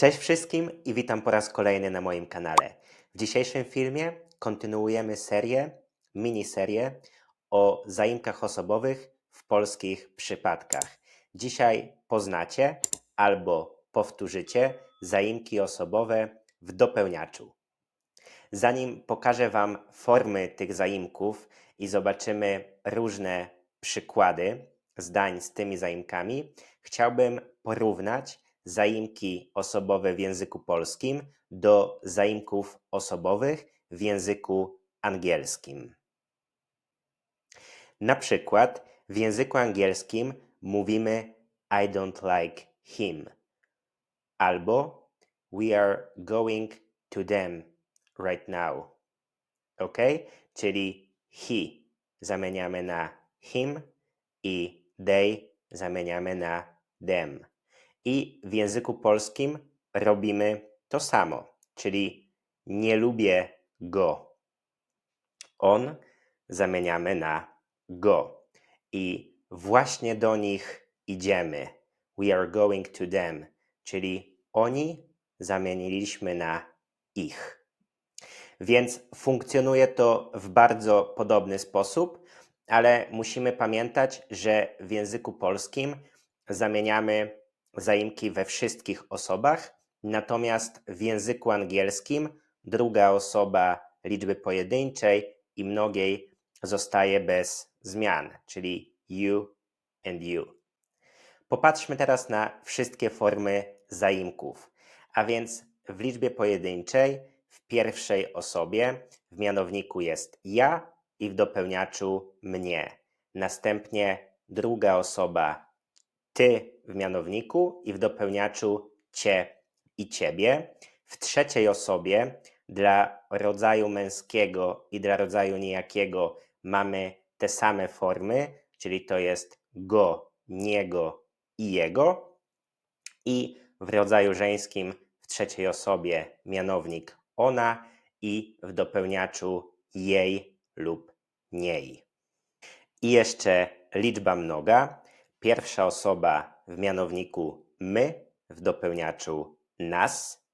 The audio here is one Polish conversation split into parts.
Cześć wszystkim i witam po raz kolejny na moim kanale. W dzisiejszym filmie kontynuujemy miniserię o zaimkach osobowych w polskich przypadkach. Dzisiaj poznacie albo powtórzycie zaimki osobowe w dopełniaczu. Zanim pokażę Wam formy tych zaimków i zobaczymy różne przykłady zdań z tymi zaimkami, chciałbym porównać zaimki osobowe w języku polskim do zaimków osobowych w języku angielskim. Na przykład w języku angielskim mówimy I don't like him albo we are going to them right now. Ok? Czyli he zamieniamy na him i they zamieniamy na them. I w języku polskim robimy to samo, czyli nie lubię go. On zamieniamy na go. I właśnie do nich idziemy. We are going to them, czyli oni zamieniliśmy na ich. Więc funkcjonuje to w bardzo podobny sposób, ale musimy pamiętać, że w języku polskim zamieniamy zaimki we wszystkich osobach, natomiast w języku angielskim druga osoba liczby pojedynczej i mnogiej zostaje bez zmian, czyli you and you. Popatrzmy teraz na wszystkie formy zaimków, a więc w liczbie pojedynczej w pierwszej osobie w mianowniku jest ja i w dopełniaczu mnie. Następnie druga osoba ty w mianowniku i w dopełniaczu cie i ciebie. W trzeciej osobie dla rodzaju męskiego i dla rodzaju niejakiego mamy te same formy, czyli to jest go, niego i jego. I w rodzaju żeńskim w trzeciej osobie mianownik ona i w dopełniaczu jej lub niej. I jeszcze liczba mnoga. Pierwsza osoba w mianowniku my, w dopełniaczu nas.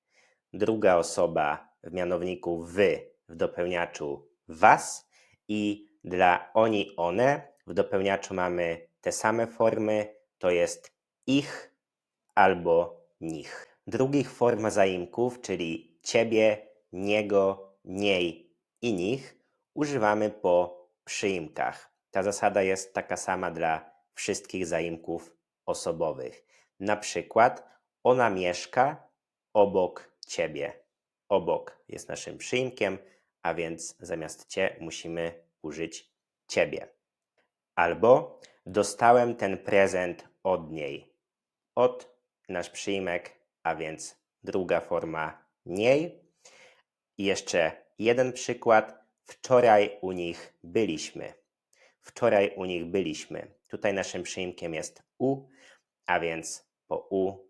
Druga osoba w mianowniku wy, w dopełniaczu was. I dla oni, one w dopełniaczu mamy te same formy, to jest ich albo nich. Drugich form zaimków, czyli ciebie, niego, niej i nich, używamy po przyimkach. Ta zasada jest taka sama dla wszystkich zaimków osobowych. Na przykład ona mieszka obok ciebie. Obok jest naszym przyimkiem, a więc zamiast cie musimy użyć ciebie. Albo dostałem ten prezent od niej. Od nasz przyimek, a więc druga forma niej. I jeszcze jeden przykład. Wczoraj u nich byliśmy. Wczoraj u nich byliśmy. Tutaj naszym przyimkiem jest u, a więc po u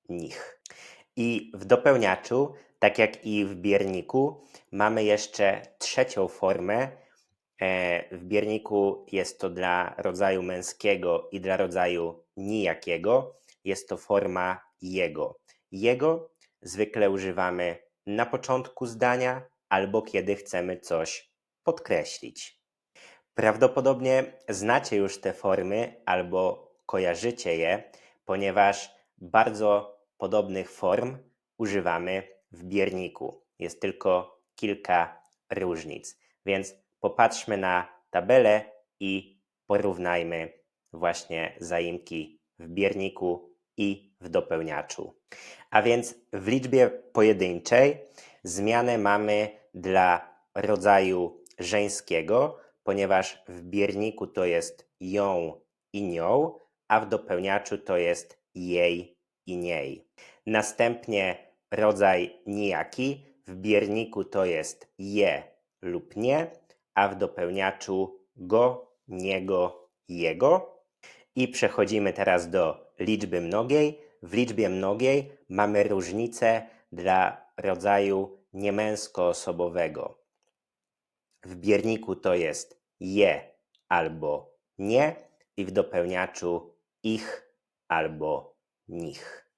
nich. I w dopełniaczu, tak jak i w bierniku, mamy jeszcze trzecią formę. W bierniku jest to dla rodzaju męskiego i dla rodzaju nijakiego. Jest to forma jego. Jego zwykle używamy na początku zdania albo kiedy chcemy coś podkreślić. Prawdopodobnie znacie już te formy albo kojarzycie je, ponieważ bardzo podobnych form używamy w bierniku. Jest tylko kilka różnic, więc popatrzmy na tabelę i porównajmy właśnie zaimki w bierniku i w dopełniaczu. A więc w liczbie pojedynczej zmianę mamy dla rodzaju żeńskiego, ponieważ w bierniku to jest ją i nią, a w dopełniaczu to jest jej i niej. Następnie rodzaj nijaki, w bierniku to jest je lub nie, a w dopełniaczu go, niego, jego. I przechodzimy teraz do liczby mnogiej. W liczbie mnogiej mamy różnicę dla rodzaju niemęskoosobowego. W bierniku to jest je albo nie i w dopełniaczu ich albo nich.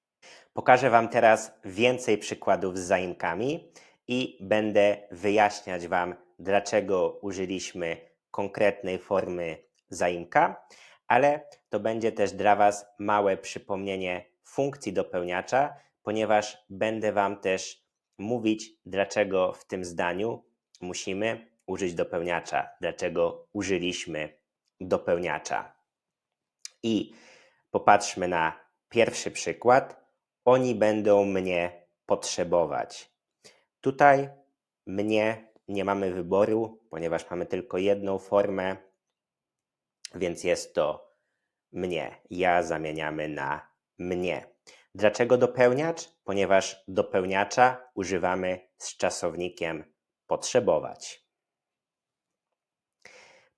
Pokażę Wam teraz więcej przykładów z zaimkami i będę wyjaśniać Wam, dlaczego użyliśmy konkretnej formy zaimka, ale to będzie też dla Was małe przypomnienie funkcji dopełniacza, ponieważ będę Wam też mówić, dlaczego w tym zdaniu musimy użyć dopełniacza, dlaczego użyliśmy dopełniacza. I popatrzmy na pierwszy przykład. Oni będą mnie potrzebować. Tutaj mnie nie mamy wyboru, ponieważ mamy tylko jedną formę, więc jest to mnie. Ja zamieniamy na mnie. Dlaczego dopełniacz? Ponieważ dopełniacza używamy z czasownikiem potrzebować.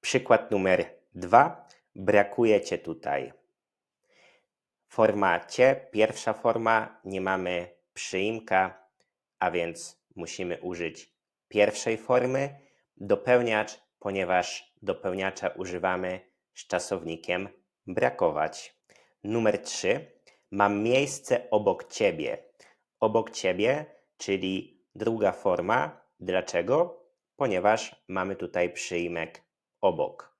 Przykład numer 2. Brakuje cię tutaj. Forma cię, pierwsza forma, nie mamy przyimka, a więc musimy użyć pierwszej formy. Dopełniacz, ponieważ dopełniacza używamy z czasownikiem brakować. Numer 3. Mam miejsce obok ciebie. Obok ciebie, czyli druga forma. Dlaczego? Ponieważ mamy tutaj przyimek obok.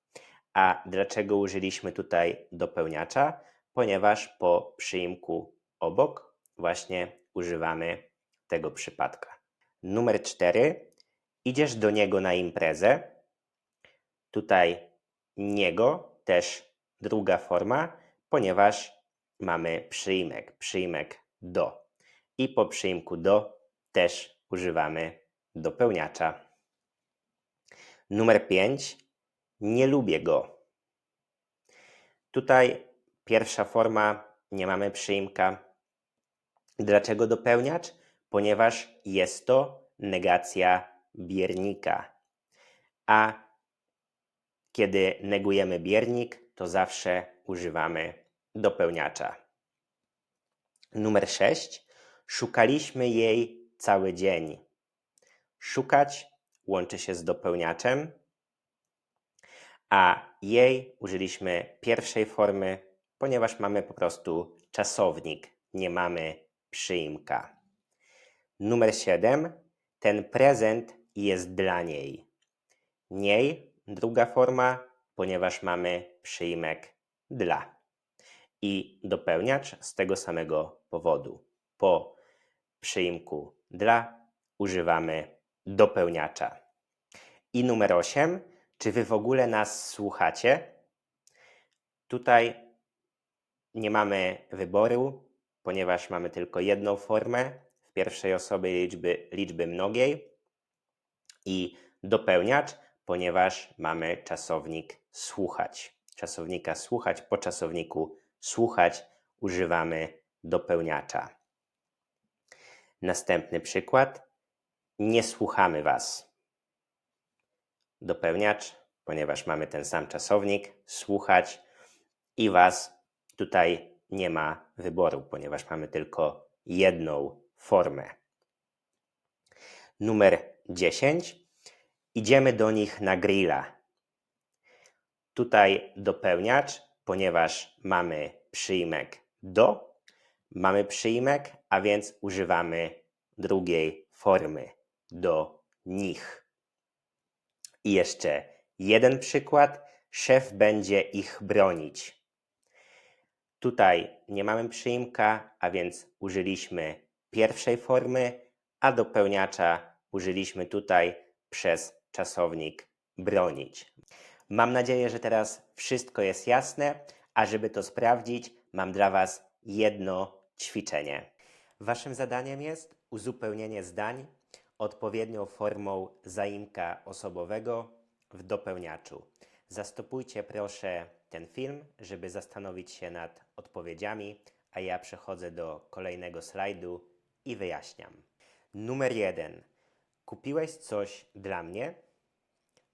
A dlaczego użyliśmy tutaj dopełniacza? Ponieważ po przyimku obok właśnie używamy tego przypadka. Numer 4. Idziesz do niego na imprezę. Tutaj niego też druga forma, ponieważ mamy przyimek do. I po przyimku do też używamy dopełniacza. Numer 5. Nie lubię go. Tutaj pierwsza forma, nie mamy przyimka. Dlaczego dopełniacz? Ponieważ jest to negacja biernika. A kiedy negujemy biernik, to zawsze używamy dopełniacza. Numer 6. Szukaliśmy jej cały dzień. Szukać łączy się z dopełniaczem, a jej użyliśmy pierwszej formy, ponieważ mamy po prostu czasownik, nie mamy przyimka. Numer 7. Ten prezent jest dla niej. Niej, druga forma, ponieważ mamy przyimek dla. I dopełniacz z tego samego powodu. Po przyimku dla używamy dopełniacza. I numer 8. Czy wy w ogóle nas słuchacie? Tutaj nie mamy wyboru, ponieważ mamy tylko jedną formę w pierwszej osobie liczby mnogiej i dopełniacz, ponieważ mamy czasownik słuchać. Czasownika słuchać, po czasowniku słuchać używamy dopełniacza. Następny przykład. Nie słuchamy was. Dopełniacz, ponieważ mamy ten sam czasownik, słuchać i was tutaj nie ma wyboru, ponieważ mamy tylko jedną formę. Numer 10. Idziemy do nich na grilla. Tutaj dopełniacz, ponieważ mamy przyimek do, mamy przyimek, a więc używamy drugiej formy, do nich. I jeszcze jeden przykład. Szef będzie ich bronić. Tutaj nie mamy przyimka, a więc użyliśmy pierwszej formy, a dopełniacza użyliśmy tutaj przez czasownik bronić. Mam nadzieję, że teraz wszystko jest jasne, a żeby to sprawdzić, mam dla Was jedno ćwiczenie. Waszym zadaniem jest uzupełnienie zdań odpowiednią formą zaimka osobowego w dopełniaczu. Zastopujcie proszę ten film, żeby zastanowić się nad odpowiedziami, a ja przechodzę do kolejnego slajdu i wyjaśniam. Numer 1. Kupiłeś coś dla mnie?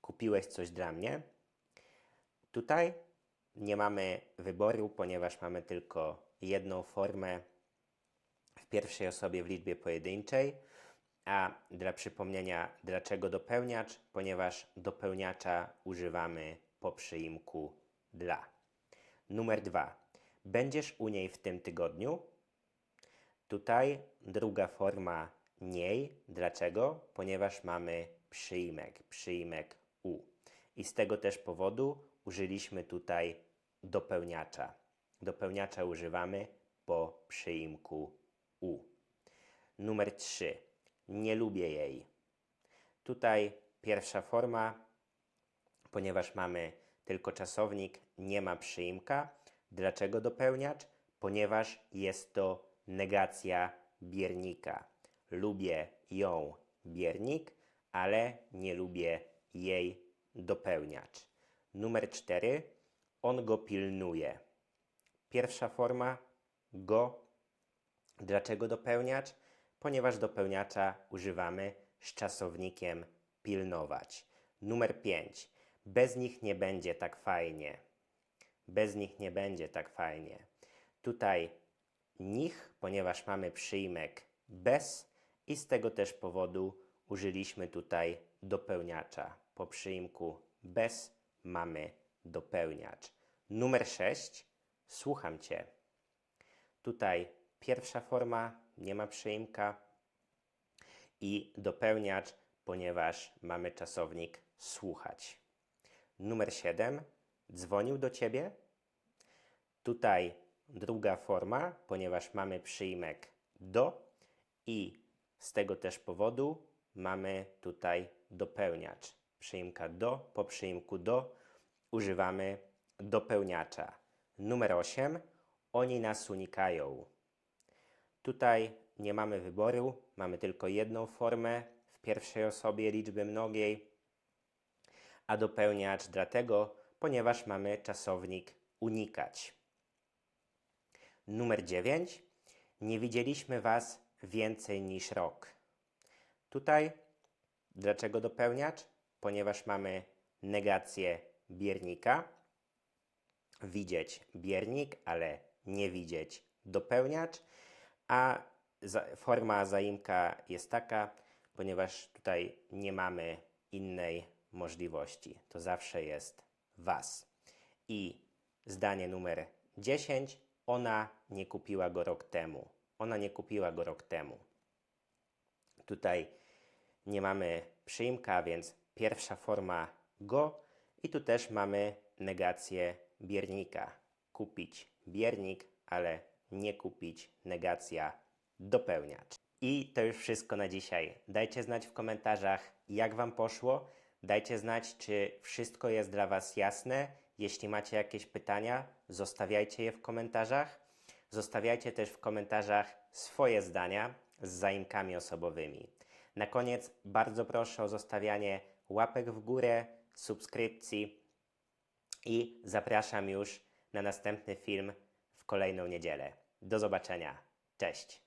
Kupiłeś coś dla mnie? Tutaj nie mamy wyboru, ponieważ mamy tylko jedną formę w pierwszej osobie w liczbie pojedynczej, a dla przypomnienia, dlaczego dopełniacz? Ponieważ dopełniacza używamy po przyimku dla. Numer 2. Będziesz u niej w tym tygodniu? Tutaj druga forma niej. Dlaczego? Ponieważ mamy przyimek u. I z tego też powodu użyliśmy tutaj dopełniacza. Dopełniacza używamy po przyimku u. Numer 3. Nie lubię jej. Tutaj pierwsza forma, ponieważ mamy tylko czasownik, nie ma przyimka. Dlaczego dopełniacz? Ponieważ jest to negacja biernika. Lubię ją, biernik, ale nie lubię jej, dopełniacz. Numer 4. On go pilnuje. Pierwsza forma, go. Dlaczego dopełniacz? Ponieważ dopełniacza używamy z czasownikiem pilnować. Numer 5. Bez nich nie będzie tak fajnie. Bez nich nie będzie tak fajnie. Tutaj nich, ponieważ mamy przyimek bez i z tego też powodu użyliśmy tutaj dopełniacza. Po przyimku bez mamy dopełniacz. Numer 6. Słucham cię. Tutaj pierwsza forma, nie ma przyimka i dopełniacz, ponieważ mamy czasownik słuchać. Numer 7. Dzwonił do ciebie. Tutaj druga forma, ponieważ mamy przyimek do i z tego też powodu mamy tutaj dopełniacz. Przyimka do, po przyimku do używamy dopełniacza. Numer 8. Oni nas unikają. Tutaj nie mamy wyboru, mamy tylko jedną formę w pierwszej osobie liczby mnogiej, a dopełniacz dlatego, ponieważ mamy czasownik unikać. Numer 9. Nie widzieliśmy Was więcej niż rok. Tutaj dlaczego dopełniacz? Ponieważ mamy negację biernika. Widzieć biernik, ale nie widzieć dopełniacz. A forma zaimka jest taka, ponieważ tutaj nie mamy innej możliwości. To zawsze jest was. I zdanie numer 10. Ona nie kupiła go rok temu. Ona nie kupiła go rok temu. Tutaj nie mamy przyimka, więc pierwsza forma go i tu też mamy negację biernika. Kupić biernik, ale nie kupić negacja dopełniacz. I to już wszystko na dzisiaj. Dajcie znać w komentarzach, jak Wam poszło. Dajcie znać, czy wszystko jest dla Was jasne. Jeśli macie jakieś pytania, zostawiajcie je w komentarzach. Zostawiajcie też w komentarzach swoje zdania z zaimkami osobowymi. Na koniec bardzo proszę o zostawianie łapek w górę, subskrypcji i zapraszam już na następny film w kolejną niedzielę. Do zobaczenia. Cześć!